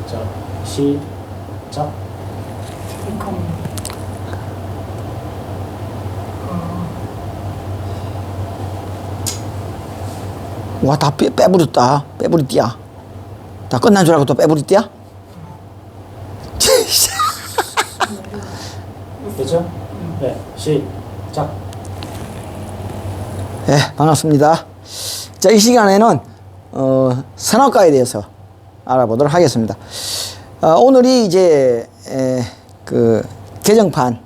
자, 시작. 와, 다 빼버렸다. 빼버렸디야. 다 끝난 줄 알고 또 빼버렸디야? 됐죠? 네, 시작. 네, 반갑습니다. 자, 이 시간에는 선악과에 대해서 알아보도록 하겠습니다. 오늘이 이제 그 개정판,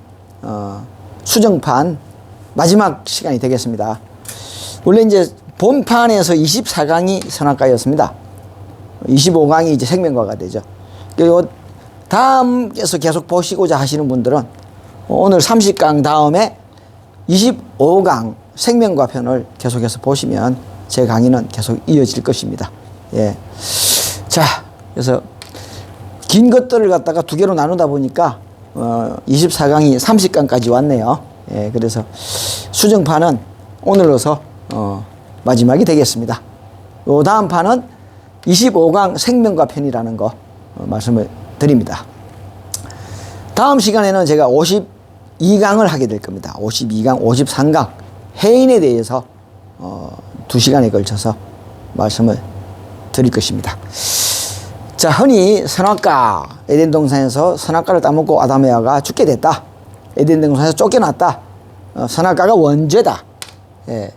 수정판 마지막 시간이 되겠습니다. 원래 이제 본판에서 24강이 선악과였습니다. 25강이 이제 생명과가 되죠. 그리고 다음에서 계속 보시고자 하시는 분들은 오늘 30강 다음에 25강 생명과 편을 계속해서 보시면 제 강의는 계속 이어질 것입니다. 예. 자, 그래서 긴 것들을 갖다가 두 개로 나누다 보니까 24강이 30강까지 왔네요. 예, 그래서 수정판은 오늘로서 마지막이 되겠습니다. 요 다음 판은 25강 생명과 편이라는 거 말씀을 드립니다. 다음 시간에는 제가 52강을 하게 될 겁니다. 52강, 53강 해인에 대해서 2시간에 걸쳐서 말씀을 드릴 것입니다. 자, 흔히 선악과, 에덴 동산에서 선악과를 따먹고 아담 에바가 죽게 됐다. 에덴 동산에서 쫓겨났다. 선악과가 원죄다. 예,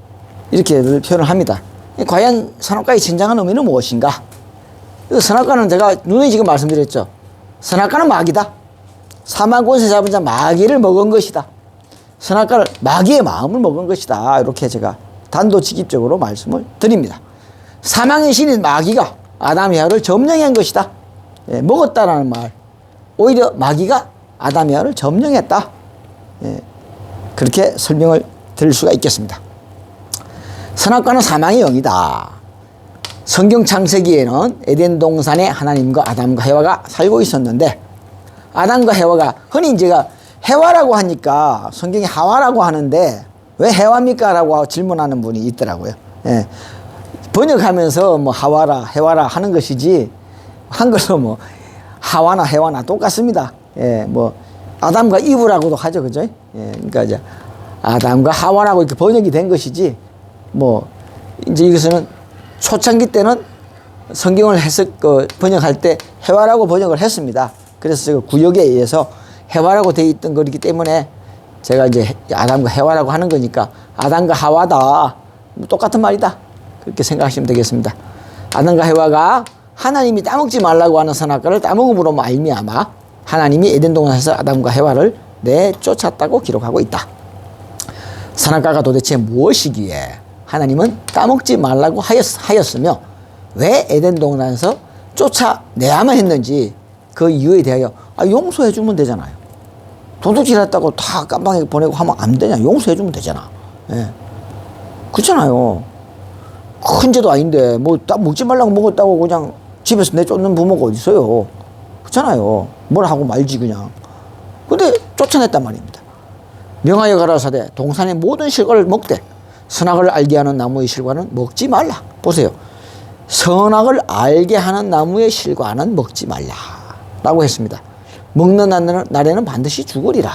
이렇게 표현을 합니다. 과연 선악과의 진정한 의미는 무엇인가? 선악과는 제가 누누이 지금 말씀드렸죠. 선악과는 마귀다. 사망 권세 잡은 자 마귀를 먹은 것이다. 선악과를 마귀의 마음을 먹은 것이다. 이렇게 제가 단도직입적으로 말씀을 드립니다. 사망의 신인 마귀가 아담 에바를 점령한 것이다. 예, 먹었다라는 말. 오히려 마귀가 아담 에바를 점령했다. 예, 그렇게 설명을 드릴 수가 있겠습니다. 선악과는 사망의 영이다. 성경 창세기에는 에덴 동산에 하나님과 아담과 해와가 살고 있었는데, 아담과 해와가, 흔히 제가 해와라고 하니까 성경이 하와라고 하는데 왜 해와입니까? 라고 질문하는 분이 있더라고요. 예. 번역하면서 뭐 하와라, 해와라 하는 것이지, 한글로 뭐 하와나 해와나 똑같습니다. 예, 뭐 아담과 이브라고도 하죠, 그죠? 예, 그러니까 이제 아담과 하와라고 이렇게 번역이 된 것이지, 뭐 이제 이것은 초창기 때는 성경을 번역할 때 해와라고 번역을 했습니다. 그래서 구역에 의해서 해와라고 되어 있던 거기 때문에 제가 이제 아담과 해와라고 하는 거니까 아담과 하와다, 똑같은 말이다, 그렇게 생각하시면 되겠습니다. 아담과 해와가 하나님이 따먹지 말라고 하는 선악과를 따먹음으로 말미암아 하나님이 에덴 동산에서 아담과 해와를 내쫓았다고 기록하고 있다. 선악과가 도대체 무엇이기에 하나님은 따먹지 말라고 하였으며 왜 에덴 동산에서 쫓아내야만 했는지 그 이유에 대하여 용서해 주면 되잖아요. 도둑질했다고 다 깜방에 보내고 하면 안 되냐. 용서해 주면 되잖아. 예. 그렇잖아요. 큰 죄도 아닌데 뭐 딱 먹지 말라고 먹었다고 그냥 집에서 내쫓는 부모가 어디 있어요. 그렇잖아요. 뭘 하고 말지 그냥. 근데 쫓아냈단 말입니다. 명하여 가라사대 동산의 모든 실과를 먹되 선악을 알게 하는 나무의 실과는 먹지 말라. 보세요. 선악을 알게 하는 나무의 실과는 먹지 말라 라고 했습니다. 먹는 날에는 반드시 죽으리라.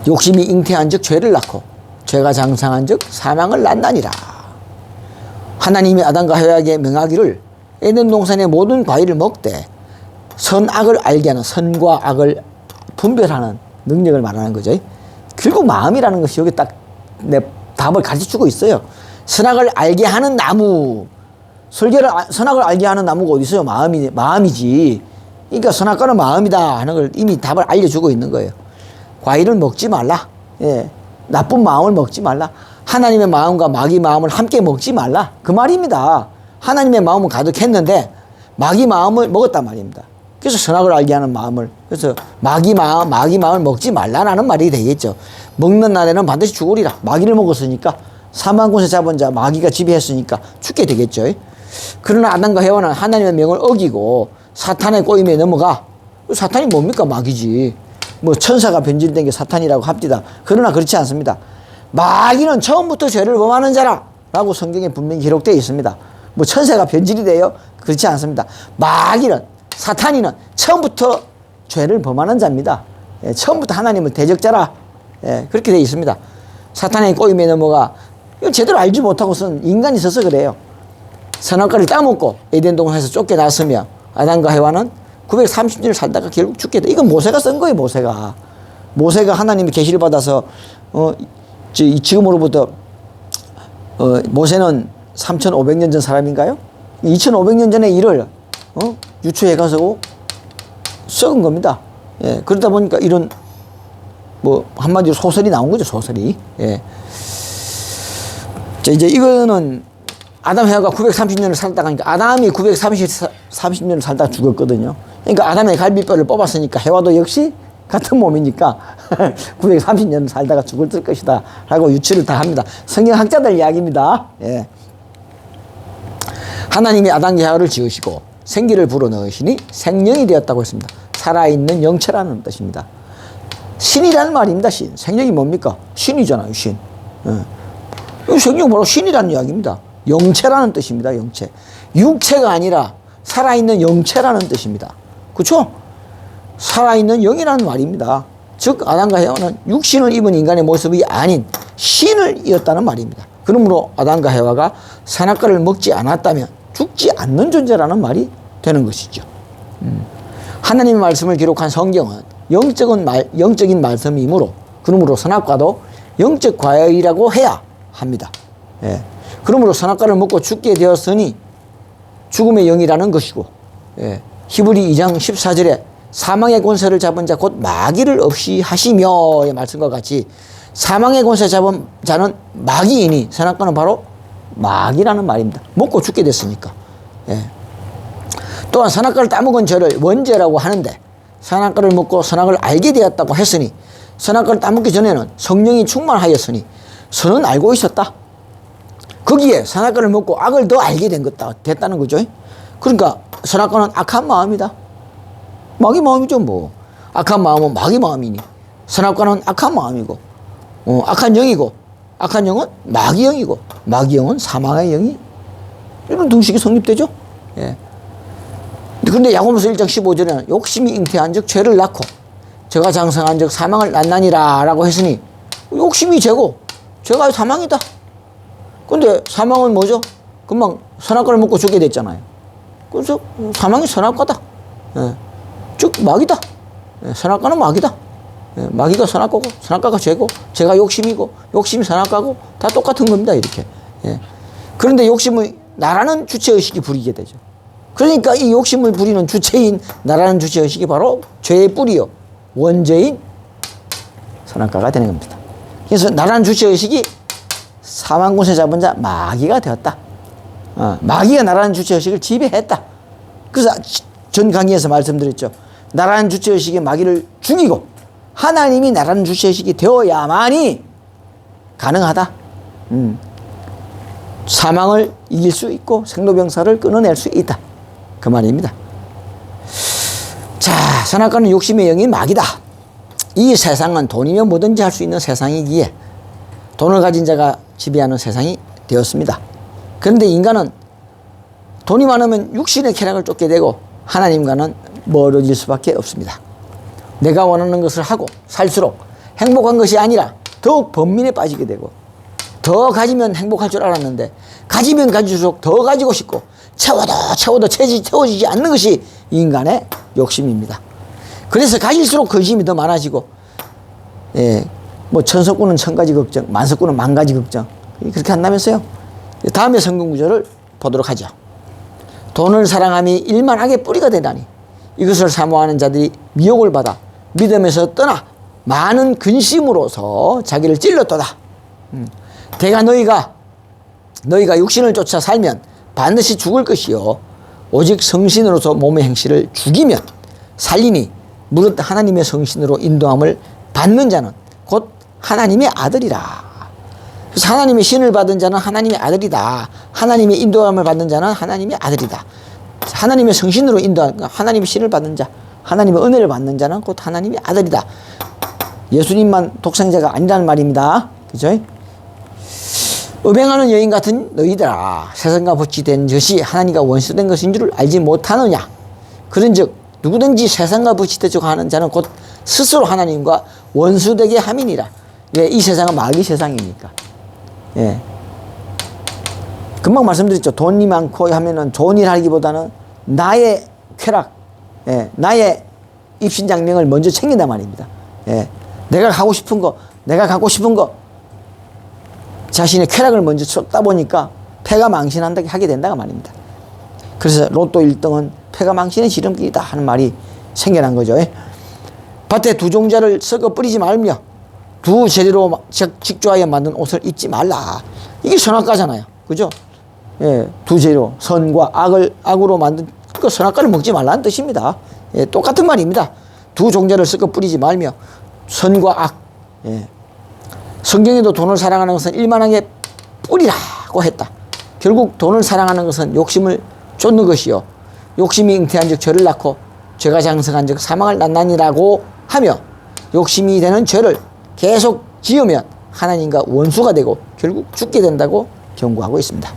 욕심이 잉태한 즉 죄를 낳고 죄가 장성한 즉 사망을 낳나니라. 하나님이 아담과 해와에게 명하기를 에덴 동산의 모든 과일을 먹되 선악을 알게 하는, 선과 악을 분별하는 능력을 말하는 거죠. 결국 마음이라는 것이 여기 딱 내 답을 가르쳐주고 있어요. 선악을 알게 하는 나무, 선악을 알게 하는 나무가 어디 있어요? 마음이지. 그러니까 선악과는 마음이다 하는 걸 이미 답을 알려주고 있는 거예요. 과일을 먹지 말라. 예, 나쁜 마음을 먹지 말라. 하나님의 마음과 마귀 마음을 함께 먹지 말라. 그 말입니다. 하나님의 마음은 가득했는데 마귀 마음을 먹었단 말입니다. 그래서 선악을 알게 하는 마음을, 그래서 마귀 마음을 먹지 말라라는 말이 되겠죠. 먹는 날에는 반드시 죽으리라. 마귀를 먹었으니까, 사망권세 잡은 자 마귀가 지배했으니까 죽게 되겠죠. 그러나 아담과 해와는 하나님의 명을 어기고 사탄의 꼬임에 넘어가. 사탄이 뭡니까? 마귀지. 뭐 천사가 변질된 게 사탄이라고 합디다. 그러나 그렇지 않습니다. 마귀는 처음부터 죄를 범하는 자라 라고 성경에 분명히 기록되어 있습니다. 뭐 천사가 변질이 돼요? 그렇지 않습니다. 마귀는, 사탄이는 처음부터 죄를 범하는 자입니다. 예, 처음부터 하나님을 대적자라. 예, 그렇게 되어 있습니다. 사탄의 꼬임에 넘어가, 이건 제대로 알지 못하고선 인간이 있어서 그래요. 선악과를 따먹고 에덴 동산에서 쫓겨났으며 아담과 해와는 930년을 살다가 결국 죽게 돼. 이건 모세가 쓴 거예요, 모세가. 모세가 하나님의 계시를 받아서 지금으로부터 모세는 3,500년 전 사람인가요? 2,500년 전의 일을 유추해 가지고 썩은 겁니다. 예, 그러다 보니까 이런 뭐 한마디로 소설이 나온 거죠, 소설이. 예. 자, 이제 이거는 아담 해와가 930년을 살다가 하니까 아담이 930년을 살다가 죽었거든요. 그러니까 아담의 갈비뼈를 뽑았으니까 해와도 역시 같은 몸이니까 930년 살다가 죽을 것이다 라고 유추를 다 합니다. 성경학자들 이야기입니다. 예. 하나님이 아담과 해와를 지으시고 생기를 불어넣으시니 생명이 되었다고 했습니다. 살아있는 영체라는 뜻입니다. 신이라는 말입니다. 신. 생명이 뭡니까? 신이잖아요. 신. 예. 생명 바로 신이라는 이야기입니다. 영체라는 뜻입니다. 영체. 육체가 아니라 살아있는 영체라는 뜻입니다. 그렇죠? 살아있는 영이라는 말입니다. 즉 아담과 해와는 육신을 입은 인간의 모습이 아닌 신을 이었다는 말입니다. 그러므로 아담과 해와가 선악과를 먹지 않았다면 죽지 않는 존재라는 말이 되는 것이죠. 하나님의 말씀을 기록한 성경은 영적인 말씀이므로 그러므로 선악과도 영적 과일이라고 해야 합니다. 예. 그러므로 선악과를 먹고 죽게 되었으니 죽음의 영이라는 것이고, 예. 히브리 2장 14절에 사망의 권세를 잡은 자 곧 마귀를 없이 하시며의 말씀과 같이 사망의 권세 잡은 자는 마귀이니 선악과는 바로 마귀라는 말입니다. 먹고 죽게 됐으니까. 예. 또한 선악과를 따먹은 죄를 원죄라고 하는데 선악과를 먹고 선악을 알게 되었다고 했으니 선악과를 따먹기 전에는 성령이 충만하였으니 선은 알고 있었다. 거기에 선악과를 먹고 악을 더 알게 됐다는 거죠. 그러니까 선악과는 악한 마음이다. 마귀 마음이죠 뭐. 악한 마음은 마귀 마음이니 선악과는 악한 마음이고 악한 영이고 악한 영은 마귀 영이고 마귀 영은 사망의 영이 이런 등식이 성립되죠. 예. 그런데 야고보서 1장 15절에는 욕심이 잉태한 즉 죄를 낳고 죄가 장성한 즉 사망을 낳나니라 라고 했으니 욕심이 죄고 죄가 사망이다. 근데 사망은 뭐죠? 금방 선악과를 먹고 죽게 됐잖아요. 그래서 사망이 선악과다. 예. 즉 마귀다. 예. 선악과는 마귀다. 예. 마귀가 선악과고 선악과가 죄고 죄가 욕심이고 욕심이 선악과고 다 똑같은 겁니다. 이렇게. 예. 그런데 욕심을 나라는 주체의식이 부리게 되죠. 그러니까 이 욕심을 부리는 주체인 나라는 주체의식이 바로 죄의 뿌리요 원죄인 선악과가 되는 겁니다. 그래서 나라는 주체의식이 사망권세 잡은 자 마귀가 되었다. 마귀가 나라는 주체의식을 지배했다. 그래서 전 강의에서 말씀드렸죠. 나라는 주체의식이 마귀를 죽이고 하나님이 나라는 주체의식이 되어야만이 가능하다. 사망을 이길 수 있고 생로병사를 끊어낼 수 있다. 그 말입니다. 자, 선악과는 욕심의 영인 마귀다. 이 세상은 돈이면 뭐든지 할 수 있는 세상이기에 돈을 가진 자가 지배하는 세상이 되었습니다. 그런데 인간은 돈이 많으면 육신의 쾌락을 쫓게 되고 하나님과는 멀어질 수밖에 없습니다. 내가 원하는 것을 하고 살수록 행복한 것이 아니라 더욱 번민에 빠지게 되고 더 가지면 행복할 줄 알았는데 가지면 가질수록 더 가지고 싶고 채워도 채워지지 않는 것이 인간의 욕심입니다. 그래서 가질수록 근심이 더 많아지고 예, 뭐 천석구는 천가지 걱정, 만석구는 만가지 걱정 그렇게 한다면서요. 다음에 성경 구절을 보도록 하죠. 돈을 사랑함이 일만 악의 뿌리가 되다니 이것을 사모하는 자들이 미혹을 받아 믿음에서 떠나 많은 근심으로서 자기를 찔렀도다. 대가 너희가 육신을 쫓아 살면 반드시 죽을 것이요 오직 성신으로서 몸의 행실을 죽이면 살리니 무릇 하나님의 성신으로 인도함을 받는 자는 곧 하나님의 아들이라. 그래서 하나님의 신을 받은 자는 하나님의 아들이다. 하나님의 인도함을 받는 자는 하나님의 아들이다. 하나님의 성신으로 인도하는 하나님의 신을 받는 자, 하나님의 은혜를 받는 자는 곧 하나님의 아들이다. 예수님만 독생자가 아니라는 말입니다. 그죠? 음행하는 여인 같은 너희들아, 세상과 벗이 된 것이 하나님과 원수된 것인 줄 알지 못하느냐. 그런즉 누구든지 세상과 벗이 되려고 하는 자는 곧 스스로 하나님과 원수되게 함이니라. 예, 이 세상은 마귀 세상이니까. 예. 금방 말씀드렸죠. 돈이 많고 하면은 좋은 일 하기보다는 나의 쾌락, 예, 나의 입신장명을 먼저 챙긴단 말입니다. 예. 내가 가고 싶은 거, 내가 갖고 싶은 거, 자신의 쾌락을 먼저 쏟다 보니까 패가 망신한다 하게 된다가 말입니다. 그래서 로또 1등은 패가 망신의 지름길이다 하는 말이 생겨난 거죠. 예. 밭에 두 종자를 썩어 뿌리지 말며 두 재료로 직조하여 만든 옷을 입지 말라. 이게 선악과잖아요. 그죠? 예, 두 재료, 선과 악으로 만든 그 선악과를 먹지 말라는 뜻입니다. 예, 똑같은 말입니다. 두 종자를 썩어 뿌리지 말며 선과 악. 예. 성경에도 돈을 사랑하는 것은 일만하게 뿌리라고 했다. 결국 돈을 사랑하는 것은 욕심을 쫓는 것이요, 욕심이 잉태한 즉 죄를 낳고 죄가 장성한 즉 사망을 낳나니라고 하며, 욕심이 되는 죄를 계속 지으면 하나님과 원수가 되고 결국 죽게 된다고 경고하고 있습니다.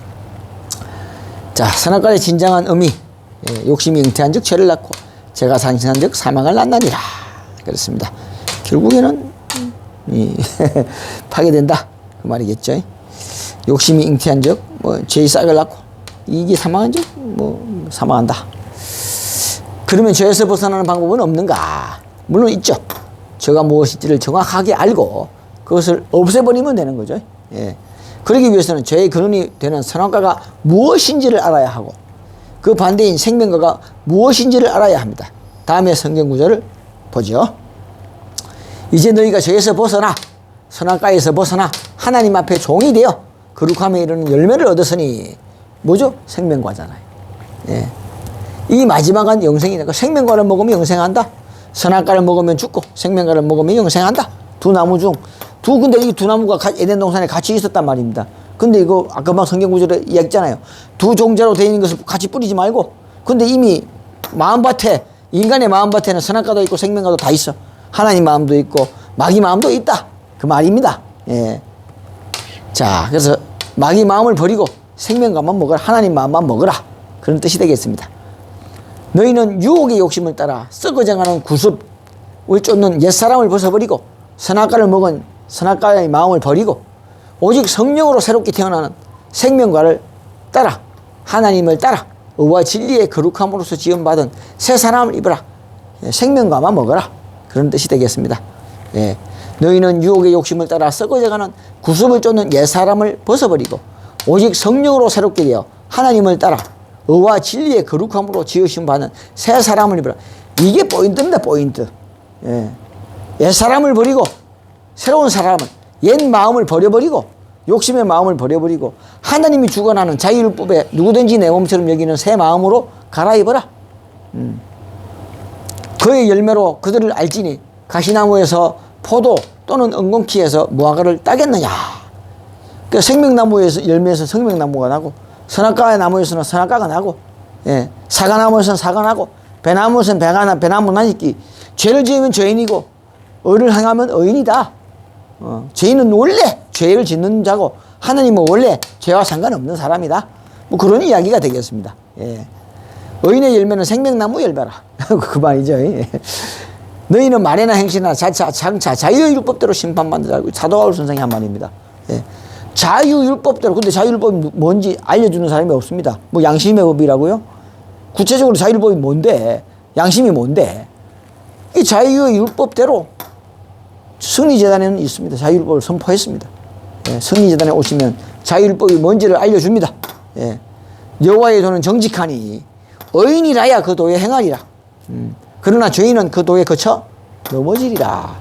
자, 선악과의 진정한 의미, 예, 욕심이 잉태한 즉 죄를 낳고 죄가 장성한 즉 사망을 낳나니라. 그렇습니다. 결국에는 파괴된다 그 말이겠죠. 욕심이 잉태한 즉 죄의 싹을 낳고 이익이 사망한 즉 사망한다. 그러면 죄에서 벗어나는 방법은 없는가? 물론 있죠. 죄가 무엇인지를 정확하게 알고 그것을 없애버리면 되는 거죠. 예. 그러기 위해서는 죄의 근원이 되는 선악과가 무엇인지를 알아야 하고 그 반대인 생명과가 무엇인지를 알아야 합니다. 다음에 성경 구절을 보죠. 이제 너희가 죄에서 벗어나 선악과에서 벗어나 하나님 앞에 종이 되어 거룩함에 이르는 열매를 얻었으니 뭐죠? 생명과잖아요. 예. 이 마지막은 영생이니까 생명과를 먹으면 영생한다. 선악과를 먹으면 죽고 생명과를 먹으면 영생한다. 두 나무 중 근데 이 두 나무가 에덴 동산에 같이 있었단 말입니다. 근데 이거 아까 막 성경 구절에 이야기했잖아요. 두 종자로 되어 있는 것을 같이 뿌리지 말고, 근데 이미 마음밭에, 인간의 마음밭에는 선악과도 있고 생명과도 다 있어. 하나님 마음도 있고 마귀 마음도 있다 그 말입니다. 예. 자, 그래서 마귀 마음을 버리고 생명과만 먹어라, 하나님 마음만 먹어라, 그런 뜻이 되겠습니다. 너희는 유혹의 욕심을 따라 썩어져가는 구습을 쫓는 옛사람을 벗어버리고 선악과를 먹은 선악과의 마음을 버리고 오직 성령으로 새롭게 태어나는 생명과를 따라 하나님을 따라 의와 진리의 거룩함으로서 지음받은 새 사람을 입으라. 예, 생명과만 먹어라, 그런 뜻이 되겠습니다. 예. 너희는 유혹의 욕심을 따라 썩어져가는 구습을 쫓는 옛사람을 벗어버리고 오직 성령으로 새롭게 되어 하나님을 따라 의와 진리의 거룩함으로 지으심 받는 새 사람을 입으라. 이게 포인트입니다. 포인트. 예. 옛사람을 버리고 새로운 사람을, 옛 마음을 버려버리고 욕심의 마음을 버려버리고 하나님이 주관하는 자유율법에 누구든지 내 몸처럼 여기는 새 마음으로 갈아입어라. 그의 열매로 그들을 알지니 가시나무에서 포도 또는 은공키에서 무화과를 따겠느냐. 그러니까 생명나무에서 열매에서 생명나무가 나고 선악과의 나무에서는 선악과가 나고, 예, 사과나무에서는 사과 나고 배나무에서는 배나무 나니까 죄를 지으면 죄인이고 의를 행하면 의인이다. 죄인은 원래 죄를 짓는 자고 하나님은 원래 죄와 상관없는 사람이다. 뭐 그런 이야기가 되겠습니다. 예. 의인의 열매는 생명나무 열매라. 그 말이죠. 예. 너희는 말이나 행실이나 장차 자유율법대로 심판받는 자고 사도 바울 선생이 한 말입니다. 예. 자유율법대로. 근데 자유율법이 뭔지 알려주는 사람이 없습니다. 뭐 양심의 법이라고요? 구체적으로 자유율법이 뭔데? 양심이 뭔데? 이 자유율법대로 승리재단에는 있습니다. 자유율법을 선포했습니다. 예, 승리재단에 오시면 자유율법이 뭔지를 알려줍니다. 예, 여호와의 도는 정직하니 의인이라야 그 도에 행하리라. 그러나 죄인은 그 도에 거쳐 넘어지리라.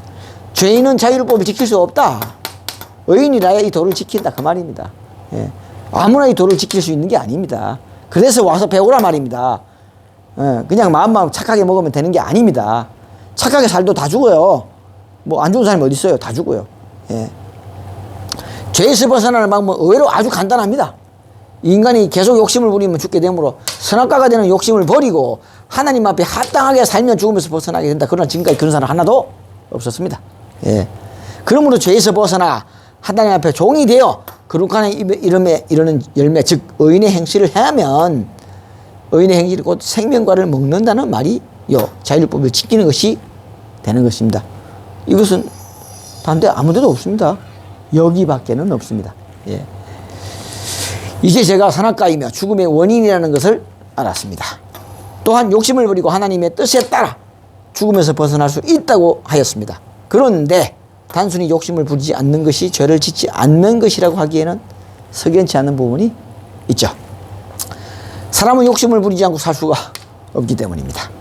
죄인은 자유율법을 지킬 수 없다. 의인이라야 이 도를 지킨다 그 말입니다. 예, 아무나 이 도를 지킬 수 있는 게 아닙니다. 그래서 와서 배우라 말입니다. 예, 그냥 마음만 착하게 먹으면 되는 게 아닙니다. 착하게 살도 다 죽어요. 뭐 안 좋은 사람이 어디 있어요? 다 죽어요. 예. 죄에서 벗어나는 방법은 의외로 아주 간단합니다. 인간이 계속 욕심을 부리면 죽게 되므로 선악과가 되는 욕심을 버리고 하나님 앞에 합당하게 살면 죽으면서 벗어나게 된다. 그러나 지금까지 그런 사람 하나도 없었습니다. 예. 그러므로 죄에서 벗어나 하나님 앞에 종이 되어 거룩한 이름에 이르는 열매, 즉 의인의 행실을 행하면 의인의 행실이 곧 생명과를 먹는다는 말이 자율법을 지키는 것이 되는 것입니다. 이것은 반대 아무데도 없습니다. 여기밖에는 없습니다. 예. 이제 제가 선악과이며 죽음의 원인이라는 것을 알았습니다. 또한 욕심을 부리고 하나님의 뜻에 따라 죽음에서 벗어날 수 있다고 하였습니다. 그런데 단순히 욕심을 부리지 않는 것이 죄를 짓지 않는 것이라고 하기에는 석연치 않은 부분이 있죠. 사람은 욕심을 부리지 않고 살 수가 없기 때문입니다.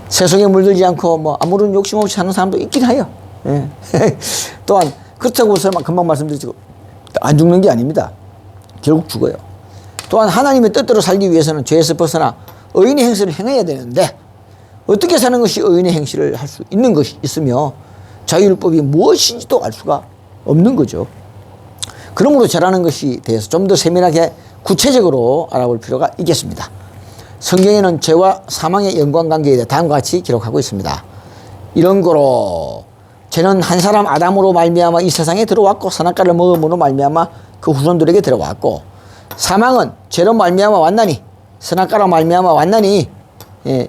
세속에 물들지 않고 아무런 욕심 없이 사는 사람도 있긴 해요. 예. 또한 그렇다고 해서 금방 말씀드렸지만 안 죽는 게 아닙니다. 결국 죽어요. 또한 하나님의 뜻대로 살기 위해서는 죄에서 벗어나 의인의 행실을 행해야 되는데 어떻게 사는 것이 의인의 행실을 할 수 있는 것이 있으며 자율법이 무엇인지도 알 수가 없는 거죠. 그러므로 죄라는 것이 대해서 좀 더 세밀하게 구체적으로 알아볼 필요가 있겠습니다. 성경에는 죄와 사망의 연관관계에 대해 다음과 같이 기록하고 있습니다. 이런 거로 죄는 한 사람 아담으로 말미암아 이 세상에 들어왔고 선악과를 먹음으로 말미암아 그 후손들에게 들어왔고 사망은 죄로 말미암아 왔나니 선악과로 말미암아 왔나니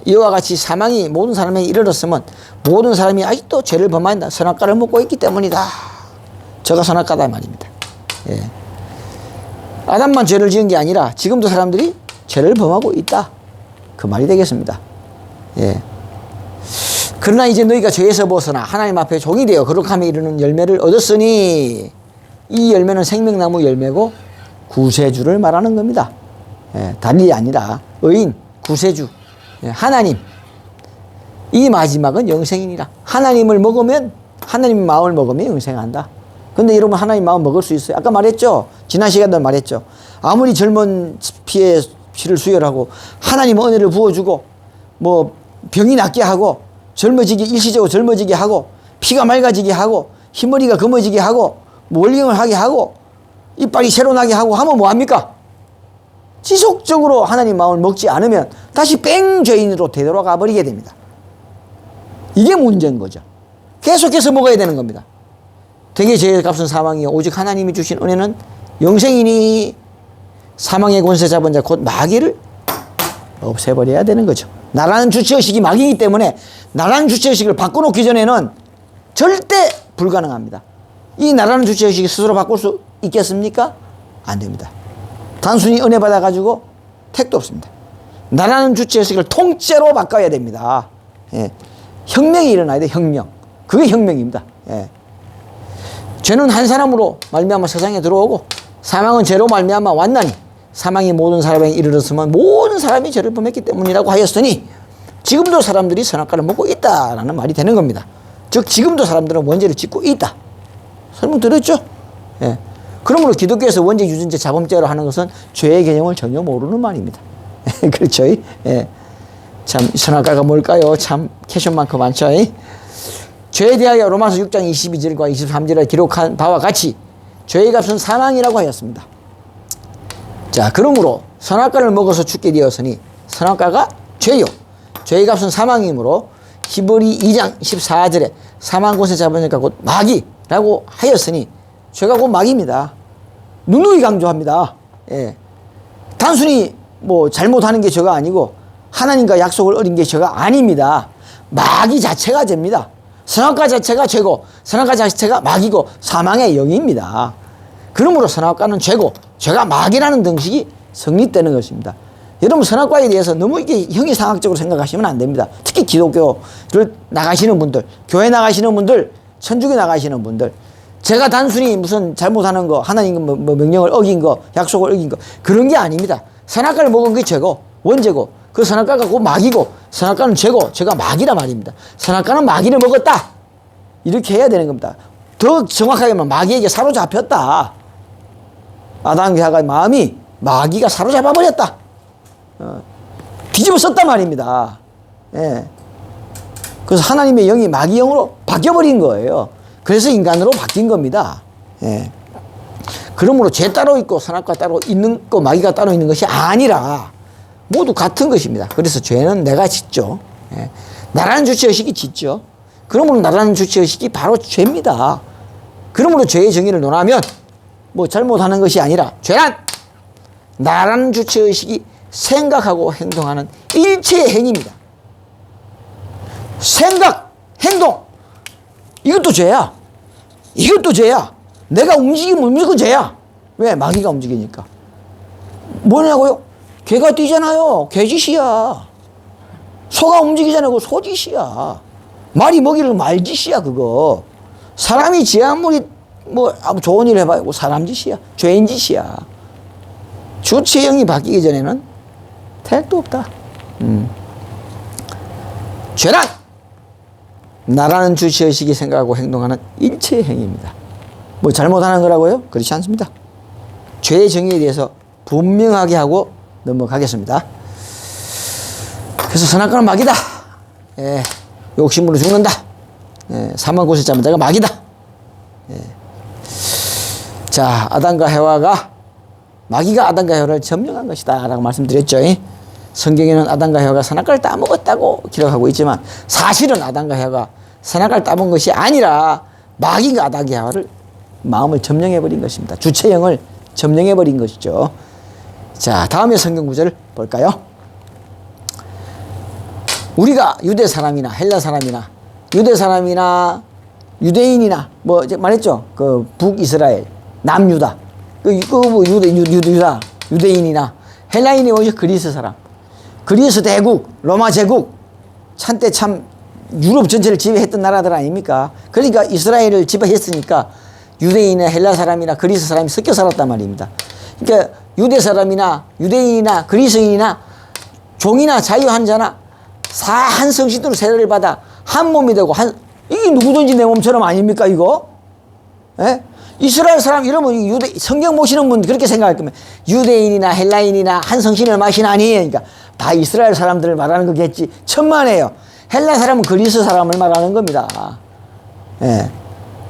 이와 같이 사망이 모든 사람에게 이르렀으면 모든 사람이 아직도 죄를 범한다. 선악과를 먹고 있기 때문이다. 저가 선악과다 말입니다. 예. 아담만 죄를 지은 게 아니라 지금도 사람들이 죄를 범하고 있다. 그 말이 되겠습니다. 예. 그러나 이제 너희가 죄에서 벗어나 하나님 앞에 종이 되어 거룩함에 이르는 열매를 얻었으니 이 열매는 생명나무 열매고 구세주를 말하는 겁니다. 예. 달리 아니라 의인, 구세주, 하나님. 이 마지막은 영생이니라. 하나님을 먹으면 하나님 마음을 먹으면 영생한다. 근데 여러분 하나님 마음 먹을 수 있어요? 아까 말했죠. 지난 시간에 말했죠. 아무리 젊은 피에 피를 수혈하고 하나님 은혜를 부어주고 병이 낫게 하고 젊어지게 일시적으로 젊어지게 하고 피가 맑아지게 하고 흰머리가 검어지게 하고 월경을 하게 하고 이빨이 새로 나게 하고 하면 뭐합니까? 지속적으로 하나님 마음을 먹지 않으면 다시 뺑 죄인으로 되돌아가 버리게 됩니다. 이게 문제인 거죠. 계속해서 먹어야 되는 겁니다. 되게 죄의 값은 사망이요 오직 하나님이 주신 은혜는 영생이니 사망의 권세 잡은 자 곧 마귀를 없애버려야 되는 거죠. 나라는 주체의식이 마귀이기 때문에 나라는 주체의식을 바꿔놓기 전에는 절대 불가능합니다. 이 나라는 주체의식이 스스로 바꿀 수 있겠습니까? 안 됩니다. 단순히 은혜 받아가지고 택도 없습니다. 나라는 주체의식을 통째로 바꿔야 됩니다. 예. 혁명이 일어나야 돼. 혁명. 그게 혁명입니다. 예. 죄는 한 사람으로 말미암아 세상에 들어오고 사망은 죄로 말미암아 왔나니 사망이 모든 사람에게 이르렀으면 모든 사람이 죄를 범했기 때문이라고 하였으니 지금도 사람들이 선악과를 먹고 있다라는 말이 되는 겁니다. 즉 지금도 사람들은 원죄를 짓고 있다. 설명 들었죠? 예. 그러므로 기독교에서 원죄, 유전죄, 자범죄로 하는 것은 죄의 개념을 전혀 모르는 말입니다. 그렇죠? 예. 참 선악과가 뭘까요? 참 캐션만큼 많죠? 죄에 대하여 로마서 6장 22절과 23절에 기록한 바와 같이 죄의 값은 사망이라고 하였습니다. 자, 그러므로 선악과를 먹어서 죽게 되었으니 선악과가 죄요. 죄의 값은 사망이므로 히브리 2장 14절에 사망 권세 잡은 자가 곧 마귀라고 하였으니 죄가 곧 마귀입니다. 누누이 강조합니다. 예. 단순히 잘못하는 게 죄가 아니고 하나님과 약속을 어긴 게 죄가 아닙니다. 마귀 자체가 죄입니다. 선악과 자체가 죄고 선악과 자체가 마귀고 사망의 영입니다. 그러므로 선악과는 죄고 죄가 마귀라는 등식이 성립되는 것입니다. 여러분 선악과에 대해서 너무 이게 형이상학적으로 생각하시면 안 됩니다. 특히 기독교를 나가시는 분들, 교회 나가시는 분들, 천주교 나가시는 분들, 제가 단순히 무슨 잘못하는 거, 하나님 명령을 어긴 거, 약속을 어긴 거 그런 게 아닙니다. 선악과를 먹은 게 죄고 원죄고 그 선악과가 곧 마귀고 선악과는 죄고 죄가 마귀라 말입니다. 선악과는 마귀를 먹었다. 이렇게 해야 되는 겁니다. 더 정확하게 말하면 마귀에게 사로잡혔다. 아담과 하와의 마음이 마귀가 사로잡아 버렸다. 뒤집어 썼단 말입니다. 예. 그래서 하나님의 영이 마귀 영으로 바뀌어버린 거예요. 그래서 인간으로 바뀐 겁니다. 예. 그러므로 죄 따로 있고 선악과 따로 있는 거 마귀가 따로 있는 것이 아니라 모두 같은 것입니다. 그래서 죄는 내가 짓죠. 예. 나라는 주체의식이 짓죠. 그러므로 나라는 주체의식이 바로 죄입니다. 그러므로 죄의 정의를 논하면 뭐 잘못하는 것이 아니라 죄란 나라는 주체의식이 생각하고 행동하는 일체의 행위입니다. 생각, 행동 이것도 죄야. 이것도 죄야. 내가 움직이면 무조건 죄야. 왜? 마귀가 움직이니까. 뭐냐고요? 개가 뛰잖아요. 개짓이야. 소가 움직이잖아요. 그거 소짓이야. 말이 먹이를 말짓이야 그거. 사람이 지 아무리 뭐 좋은 일 해봐요. 사람 짓이야. 죄인 짓이야. 주체형이 바뀌기 전에는 택도 없다. 죄란 나라는 주체의식이 생각하고 행동하는 일체의 행위입니다. 뭐 잘못하는 거라고요? 그렇지 않습니다. 죄의 정의에 대해서 분명하게 하고 넘어가겠습니다. 그래서 선악과는 마귀다. 예, 욕심으로 죽는다. 예, 사망고세 자매다가 마귀다. 예. 자, 아담과 해와가 마귀가 아담과 해와를 점령한 것이다 라고 말씀드렸죠. 성경에는 아담과 해와가 선악과를 따먹었다고 기록하고 있지만 사실은 아담과 해와가 선악과를 따먹은 것이 아니라 마귀가 아담과 해와를 마음을 점령해버린 것입니다. 주체형을 점령해버린 것이죠. 자, 다음에 성경 구절을 볼까요? 우리가 유대 사람이나 헬라 사람이나 유대 사람이나 유대인이나 뭐 이제 말했죠. 그 북이스라엘, 남유다, 유대인이나 헬라인이 오직 그리스 사람, 그리스 대국, 로마 제국 한때 참 유럽 전체를 지배했던 나라들 아닙니까? 그러니까 이스라엘을 지배했으니까 유대인이나 헬라 사람이나 그리스 사람이 섞여 살았단 말입니다. 그러니까 유대 사람이나 유대인이나 그리스인이나 종이나 자유한 자나 한 성신으로 세례를 받아 한 몸이 되고 이게 누구든지 내 몸처럼 아닙니까 이거? 예? 이스라엘 사람 이러면 성경 보시는 분 그렇게 생각할 거면 유대인이나 헬라인이나 한 성신을 마시나니 그러니까 다 이스라엘 사람들을 말하는 거겠지. 천만에요. 헬라 사람은 그리스 사람을 말하는 겁니다. 예.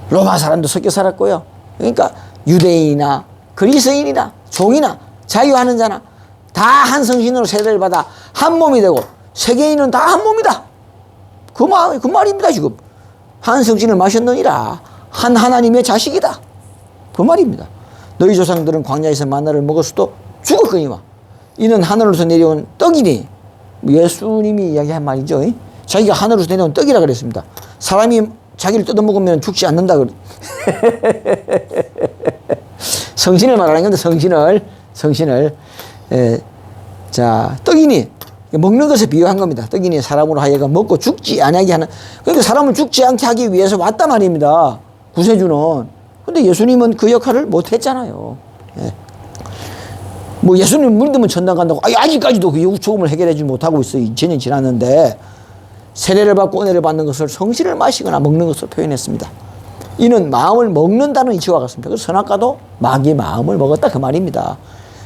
로마 사람도 섞여 살았고요. 그러니까 유대인이나 그리스인이나 종이나 자유하는 자나 다 한 성신으로 세례를 받아 한 몸이 되고 세계인은 다 한 몸이다. 그 말입니다 지금. 한 성신을 마셨느니라 한 하나님의 자식이다. 그 말입니다. 너희 조상들은 광야에서 만나를 먹었어도 죽었거니와 이는 하늘로서 내려온 떡이니 예수님이 이야기한 말이죠. 자기가 하늘로서 내려온 떡이라 그랬습니다. 사람이 자기를 뜯어먹으면 죽지 않는다. 성신을 말하는 건데 성신을 자 떡이니 먹는 것에 비유한 겁니다. 떡이니 사람으로 하여금 먹고 죽지 않게 하는. 그러니까 사람을 죽지 않게 하기 위해서 왔단 말입니다. 구세주는. 근데 예수님은 그 역할을 못 했잖아요. 예. 뭐 예수님 물들면 천당 간다고 아직까지도 그 죽음을 해결하지 못하고 있어요. 2000년 지났는데 세례를 받고 은혜를 받는 것을 성신을 마시거나 먹는 것으로 표현했습니다. 이는 마음을 먹는다는 이치와 같습니다. 그래서 선악과도 마귀의 마음을 먹었다 그 말입니다.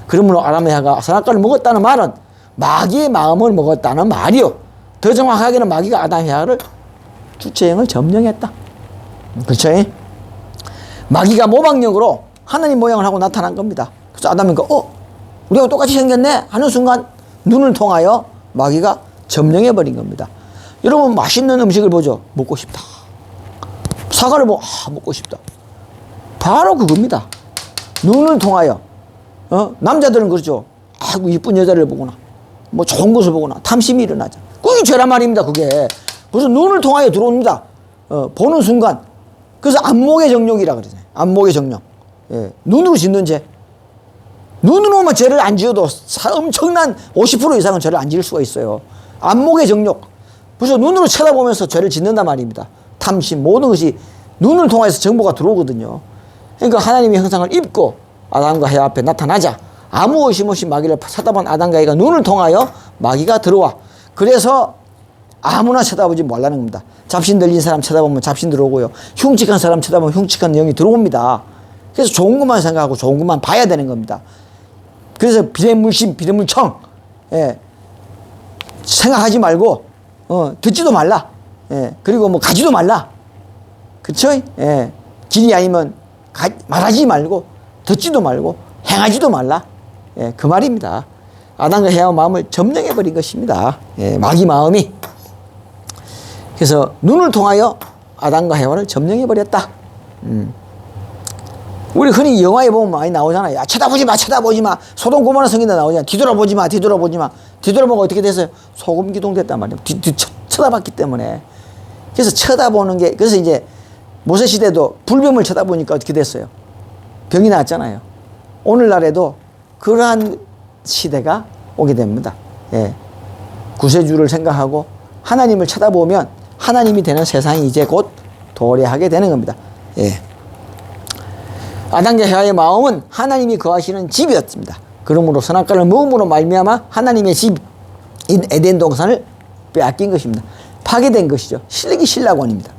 그러므로 아람에하가 선악과를 먹었다는 말은 마귀의 마음을 먹었다는 말이요. 더 정확하게는 마귀가 아담에하를 주체형을 점령했다. 그렇죠? 마귀가 모방력으로 하나님 모양을 하고 나타난 겁니다. 그래서 아담이가 우리하고 똑같이 생겼네 하는 순간 눈을 통하여 마귀가 점령해버린 겁니다. 여러분 맛있는 음식을 보죠. 먹고 싶다. 사과를 먹고 싶다. 바로 그겁니다. 눈을 통하여 남자들은 그렇죠. 아이고 이쁜 여자를 보거나 뭐 좋은 것을 보거나 탐심이 일어나죠. 그게 죄란 말입니다. 그게 그래서 눈을 통하여 들어옵니다. 보는 순간. 그래서 안목의 정욕이라 그러잖아요. 안목의 정욕. 예. 눈으로 짓는 죄. 눈으로만 죄를 안 지어도 엄청난 50% 이상은 죄를 안 지을 수가 있어요. 안목의 정욕. 그래서 눈으로 쳐다보면서 죄를 짓는단 말입니다. 탐심 모든 것이 눈을 통해서 정보가 들어오거든요. 그러니까 하나님의 형상을 입고 아담과 해와 앞에 나타나자 아무 의심 없이 마귀를 쳐다본 아담과 해가 눈을 통하여 마귀가 들어와. 그래서 아무나 쳐다보지 말라는 겁니다. 잡신 들린 사람 쳐다보면 잡신 들어오고요. 흉측한 사람 쳐다보면 흉측한 영이 들어옵니다. 그래서 좋은 것만 생각하고 좋은 것만 봐야 되는 겁니다. 그래서 비례물심, 비례물청 생각하지 말고 듣지도 말라. 그리고 뭐 가지도 말라. 그쵸? 길이 아니면 말하지 말고 듣지도 말고 행하지도 말라. 그 말입니다. 아담과 해와 마음을 점령해버린 것입니다. 마귀 마음이. 그래서 눈을 통하여 아담과 해와를 점령해버렸다. 우리 흔히 영화에 보면 많이 나오잖아요. 야, 쳐다보지 마, 쳐다보지 마. 소돔 고모라 성경에 나오잖아. 뒤돌아보지 마, 뒤돌아보지 마. 뒤돌아보면 어떻게 됐어요? 소금 기둥됐단 말이에요. 쳐다봤기 때문에. 그래서 쳐다보는 게, 그래서 이제 모세 시대도 불뱀을 쳐다보니까 어떻게 됐어요? 병이 났잖아요. 오늘날에도 그러한 시대가 오게 됩니다. 예. 구세주를 생각하고 하나님을 쳐다보면 하나님이 되는 세상이 이제 곧 도래하게 되는 겁니다. 예. 아담과 헤와의 마음은 하나님이 거하시는 집이었습니다. 그러므로 선악과를 먹음으로 말미암아 하나님의 집인 에덴 동산을 빼앗긴 것입니다. 파괴된 것이죠. 실력이 신라권입니다.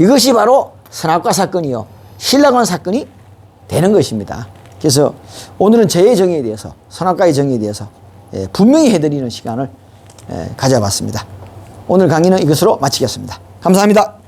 이것이 바로 선악과 사건이요, 신라권 사건이 되는 것입니다. 그래서 오늘은 죄의 정의에 대해서, 선악과의 정의에 대해서 분명히 해드리는 시간을 가져봤습니다. 오늘 강의는 이것으로 마치겠습니다. 감사합니다.